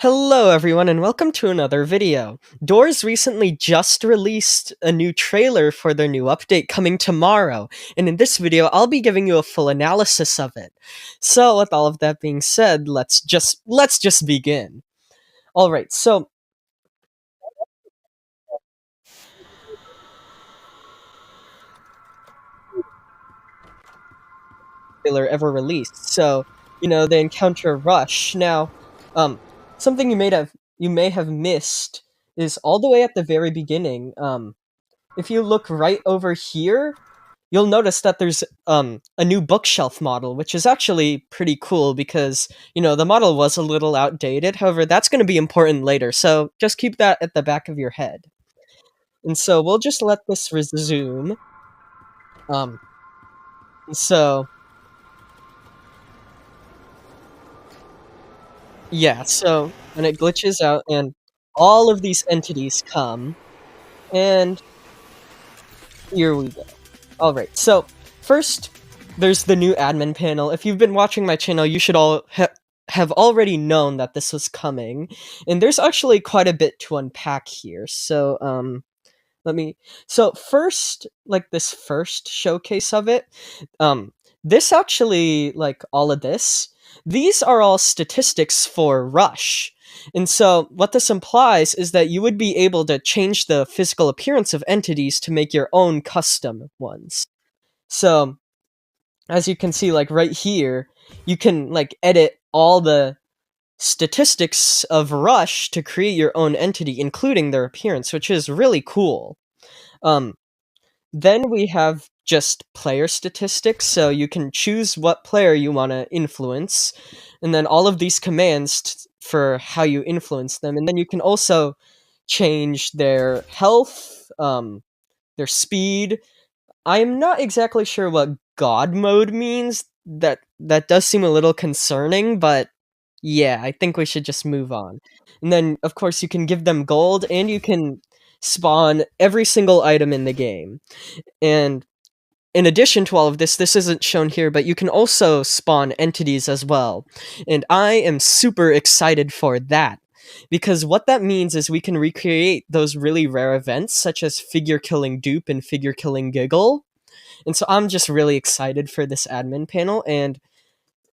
Hello everyone and welcome to another video. Doors recently just released a new trailer for their new update coming tomorrow, and in this video I'll be giving you a full analysis of it. So with all of that being said, let's just begin. Alright, so trailer ever released. They encounter Rush. Now, um something you may have missed is all the way at the very beginning. If you look right over here, you'll notice that there's a new bookshelf model, which is actually pretty cool because the model was a little outdated. However, that's going to be important later, so just keep that at the back of your head. And so we'll just let this resume. Um, so yeah, so when it glitches out and all of these entities come, and here we go. All right, so first, there's the new admin panel. If you've been watching my channel, you should all have already known that this was coming, and there's actually quite a bit to unpack here. Let me. So first, like this first showcase of it, um, this actually, like all of this, these are all statistics for Rush. And so, what this implies is that you would be able to change the physical appearance of entities to make your own custom ones. So, as you can see, like right here, you can like edit all the statistics of Rush to create your own entity, including their appearance, which is really cool. Um, then we have just player statistics, so you can choose what player you want to influence, and then all of these commands for how you influence them, and then you can also change their health, their speed. I'm not exactly sure what God mode means. That does seem a little concerning, but yeah, I think we should just move on. And then, of course, you can give them gold, and you can spawn every single item in the game. And in addition to all of this, this isn't shown here, but you can also spawn entities as well. And I am super excited for that. Because what that means is we can recreate those really rare events, such as figure killing dupe and figure killing giggle. And so I'm just really excited for this admin panel. And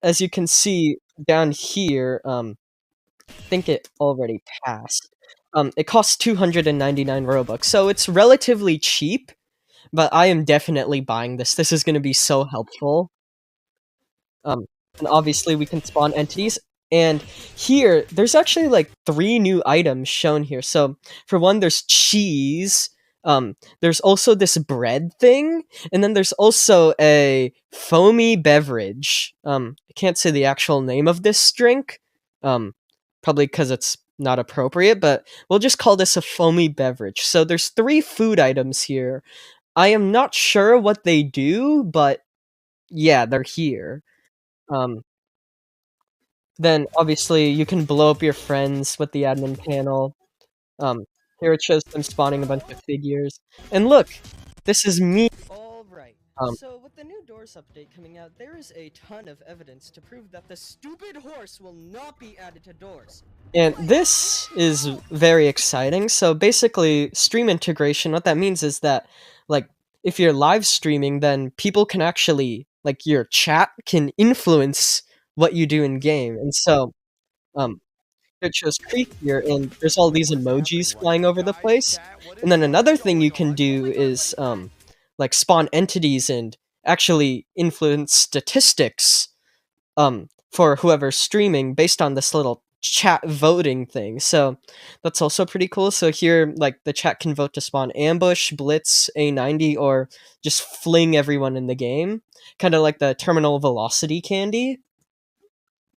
as you can see down here, I think it already passed. It costs 299 Robux, so it's relatively cheap, but I am definitely buying this. This is going to be so helpful. Um, and obviously we can spawn entities. And here, there's actually like 3 new items shown here. So for one, there's cheese. There's also this bread thing, and then there's also a foamy beverage. I can't say the actual name of this drink, um, probably because it's not appropriate, but we'll just call this a foamy beverage. So there's 3 food items here. I am not sure what they do, but yeah, they're here. Um, then obviously you can blow up your friends with the admin panel. Um, Here it shows them spawning a bunch of figures. And look, this is me. Alright, so with the new Doors update coming out, there is a ton of evidence to prove that the stupid horse will not be added to Doors. And this is very exciting. So basically, stream integration, what that means is that, like, if you're live streaming, then people can actually, like, your chat can influence what you do in game. And so, um, it shows Creek here, and there's all these emojis flying over the place. And then another thing you can do is, like, spawn entities and actually influence statistics, for whoever's streaming based on this little chat voting thing. So that's also pretty cool. So here, like, the chat can vote to spawn ambush, blitz, A90, or just fling everyone in the game, kind of like the terminal velocity candy.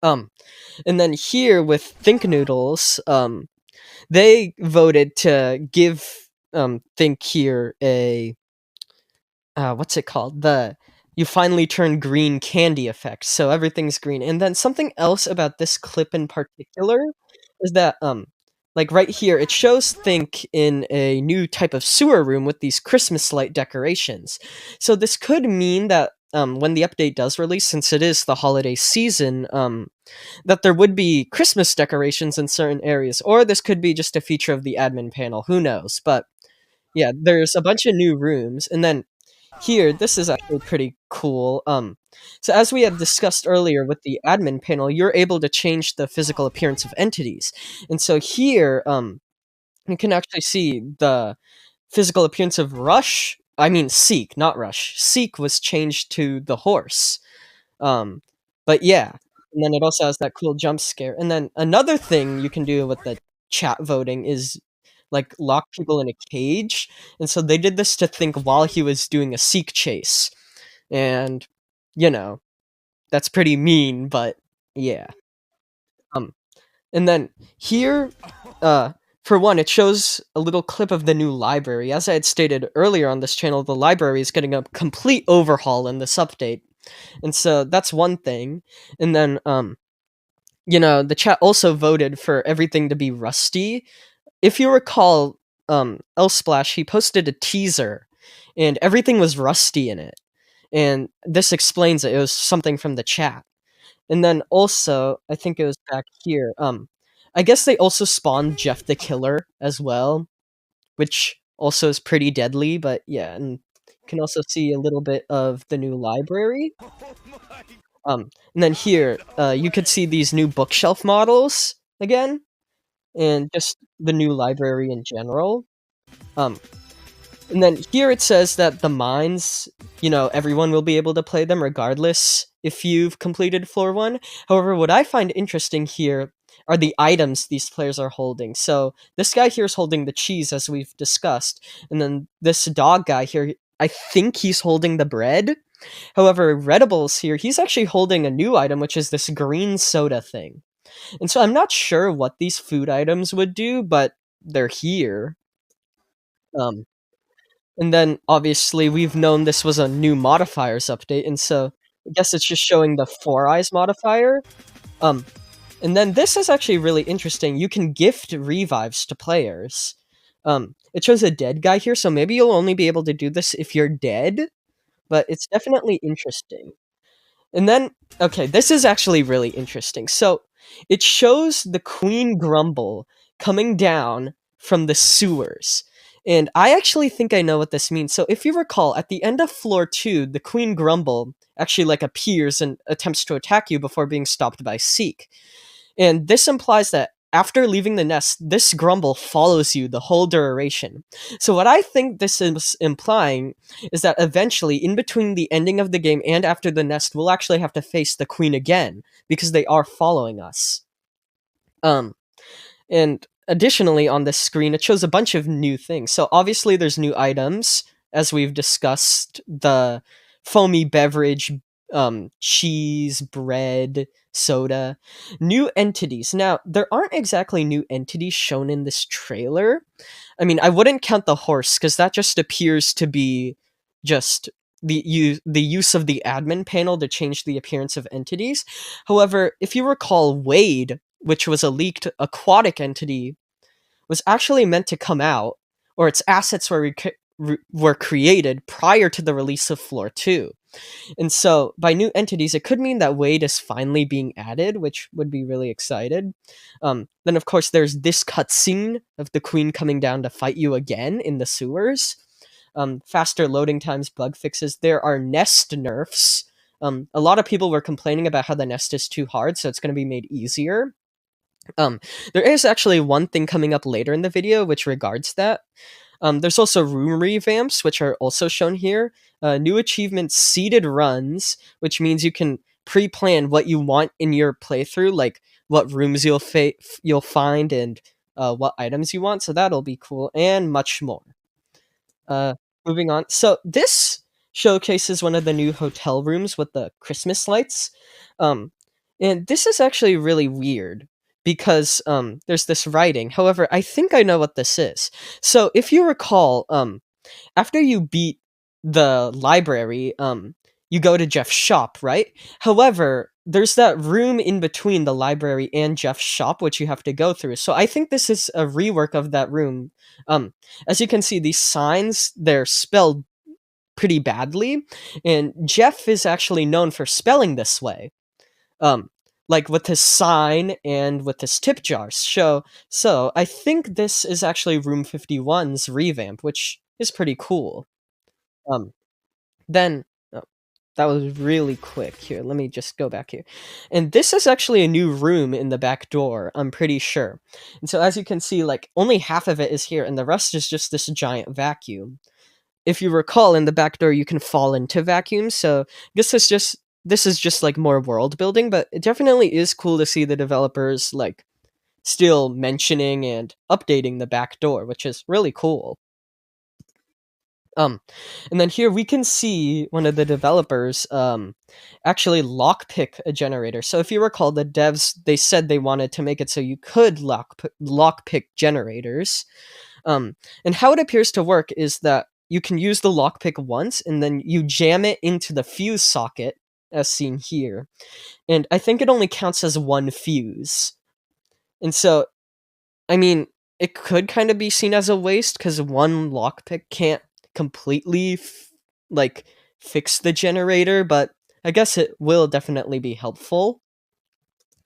Um, and then here with Think Noodles, they voted to give Think here a what's it called? The you finally turn green candy effect, so everything's green. And then something else about this clip in particular is that like right here, it shows Think in a new type of sewer room with these Christmas light decorations. So this could mean that when the update does release, since it is the holiday season, that there would be Christmas decorations in certain areas, or this could be just a feature of the admin panel. Who knows? But yeah, there's a bunch of new rooms, and then here, this is actually pretty cool. So as we had discussed earlier with the admin panel, you're able to change the physical appearance of entities, and so here, you can actually see the physical appearance of Rush. I mean, Seek, not Rush. Seek was changed to the horse. Um, but yeah, and then it also has that cool jump scare. And then another thing you can do with the chat voting is like lock people in a cage. And so they did this to think while he was doing a Seek chase. And you know, that's pretty mean, but yeah. Um and then here, uh, for one, it shows a little clip of the new library. As I had stated earlier on this channel, the library is getting a complete overhaul in this update. And so that's one thing. And then, the chat also voted for everything to be rusty. If you recall, Elsplash, he posted a teaser, and everything was rusty in it. And this explains it. It was something from the chat. And then also, I think it was back here. I guess they also spawned Jeff the Killer as well, which also is pretty deadly. But yeah, and you can also see a little bit of the new library. And then here, you could see these new bookshelf models again, and just the new library in general. Um, and then here it says that the mines, everyone will be able to play them regardless if you've completed floor 1. However, what I find interesting here are the items these players are holding. So this guy here is holding the cheese, as we've discussed. And then this dog guy here, I think he's holding the bread. However, Redibles here, he's actually holding a new item, which is this green soda thing. And so I'm not sure what these food items would do, but they're here. Um, and then obviously we've known this was a new modifiers update, and so I guess it's just showing the Four Eyes modifier. Um, and then this is actually really interesting. You can gift revives to players. It shows a dead guy here, so maybe you'll only be able to do this if you're dead, but it's definitely interesting. And then, okay, this is actually really interesting. So it shows the Queen Grumble coming down from the sewers. And I actually think I know what this means. So if you recall, at the end of floor 2, the Queen Grumble actually appears and attempts to attack you before being stopped by Seek. And this implies that after leaving the nest, this grumble follows you the whole duration. So what I think this is implying is that eventually, in between the ending of the game and after the nest, we'll actually have to face the queen again, because they are following us. And additionally, on this screen, it shows a bunch of new things. So obviously there's new items, as we've discussed, the foamy beverage, cheese, bread, soda, new entities. Now, there aren't exactly new entities shown in this trailer. I mean, I wouldn't count the horse, because that just appears to be just the use of the admin panel to change the appearance of entities. However, if you recall, Wade, which was a leaked aquatic entity, was actually meant to come out, or its assets were created prior to the release of Floor 2. And so, by new entities, it could mean that Wade is finally being added, which would be really excited. Then, of course, there's this cutscene of the queen coming down to fight you again in the sewers. Faster loading times, bug fixes. There are nest nerfs. A lot of people were complaining about how the nest is too hard, so it's going to be made easier. There is actually one thing coming up later in the video which regards that. There's also room revamps, which are also shown here. New achievements, seeded runs, which means you can pre-plan what you want in your playthrough, like what rooms you'll find and what items you want. So that'll be cool, and much more. Moving on. So this showcases one of the new hotel rooms with the Christmas lights. And this is actually really weird because there's this writing. However, I think I know what this is. So if you recall, after you beat the library, you go to Jeff's shop, right? However, there's that room in between the library and Jeff's shop which you have to go through. So I think this is a rework of that room. As you can see, these signs, they're spelled pretty badly, and Jeff is actually known for spelling this way. Um, like with his sign and with his tip jars. So I think this is actually Room 51's revamp, which is pretty cool. Um, then oh, that was really quick. Here, let me just go back here. And this is actually a new room in the back door, I'm pretty sure. And so as you can see, like only half of it is here and the rest is just this giant vacuum. If you recall, in the back door you can fall into vacuums, so this is just like more world building, but it definitely is cool to see the developers like still mentioning and updating the back door, which is really cool. Um, and then here we can see one of the developers actually lockpick a generator. So if you recall, the devs they said they wanted to make it so you could lockpick generators. And how it appears to work is that you can use the lockpick once, and then you jam it into the fuse socket, as seen here. And I think it only counts as one fuse. And so, I mean, it could kind of be seen as a waste because one lockpick can't completely like fix the generator, but I guess it will definitely be helpful.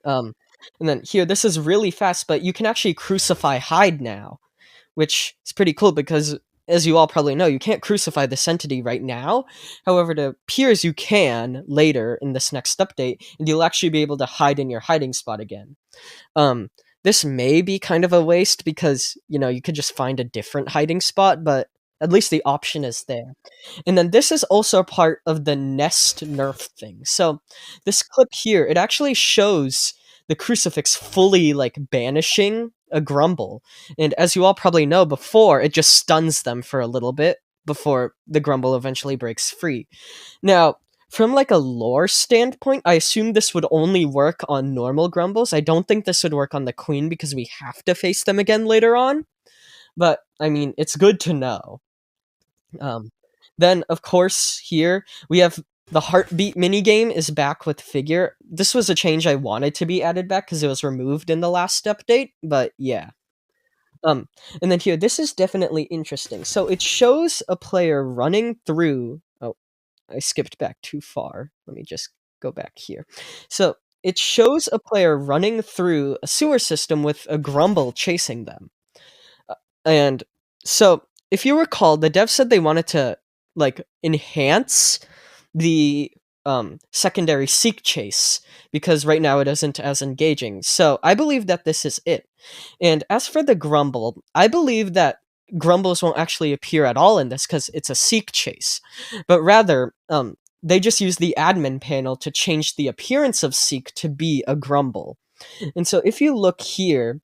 Um, and then here, this is really fast, but you can actually crucify hide now, which is pretty cool because, as you all probably know, you can't crucify this entity right now. However, it appears you can later in this next update, and you'll actually be able to hide in your hiding spot again. Um, this may be kind of a waste because, you could just find a different hiding spot, but at least the option is there. And then this is also part of the nest nerf thing. So this clip here, it actually shows the crucifix fully like banishing a grumble. And as you all probably know before, it just stuns them for a little bit before the grumble eventually breaks free. Now, from like a lore standpoint, I assume this would only work on normal grumbles. I don't think this would work on the queen because we have to face them again later on. But I mean, it's good to know. Um, then, of course, here we have the heartbeat minigame is back with figure. This was a change I wanted to be added back because it was removed in the last update, but yeah. Um, and then here, this is definitely interesting. So it shows a player running through. Oh, I skipped back too far. Let me just go back here. So it shows a player running through a sewer system with a grumble chasing them. And so, if you recall, the devs said they wanted to like enhance the secondary seek chase because right now it isn't as engaging. So I believe that this is it. And as for the grumble, I believe that grumbles won't actually appear at all in this because it's a seek chase, but rather they just use the admin panel to change the appearance of seek to be a grumble. And so if you look here,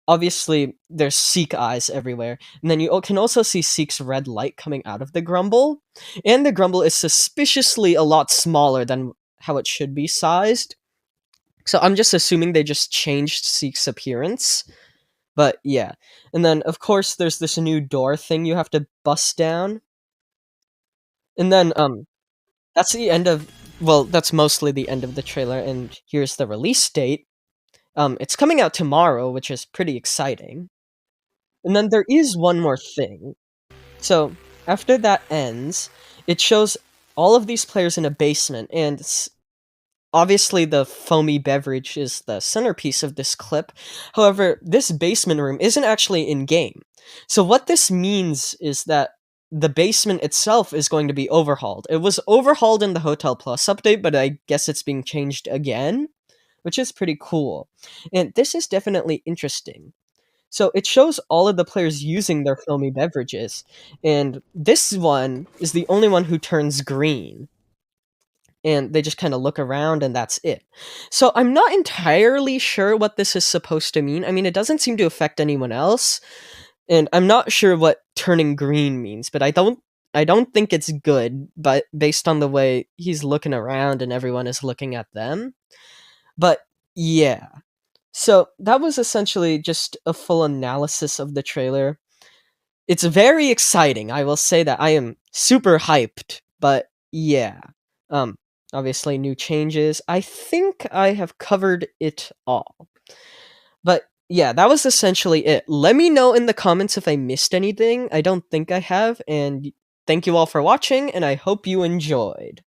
obviously there's Seek eyes everywhere, and then you can also see Seek's red light coming out of the grumble, and the grumble is suspiciously a lot smaller than how it should be sized. So I'm just assuming they just changed Seek's appearance. But yeah. And then of course there's this new door thing you have to bust down. And then that's the end of well, that's mostly the end of the trailer, and here's the release date. It's coming out tomorrow, which is pretty exciting. And then there is one more thing. So after that ends, it shows all of these players in a basement, and obviously the foamy beverage is the centerpiece of this clip. However, this basement room isn't actually in game. So what this means is that the basement itself is going to be overhauled. It was overhauled in the Hotel Plus update, but I guess it's being changed again, which is pretty cool. And this is definitely interesting. So it shows all of the players using their foamy beverages, and this one is the only one who turns green. And they just kind of look around, and that's it. So I'm not entirely sure what this is supposed to mean. I mean, it doesn't seem to affect anyone else, and I'm not sure what turning green means. But I don't think it's good. But based on the way he's looking around and everyone is looking at them, but yeah. So that was essentially just a full analysis of the trailer. It's very exciting. I will say that I am super hyped, but yeah. Um Obviously new changes. I think I have covered it all. But yeah, that was essentially it. Let me know in the comments if I missed anything. I don't think I have, and thank you all for watching, and I hope you enjoyed.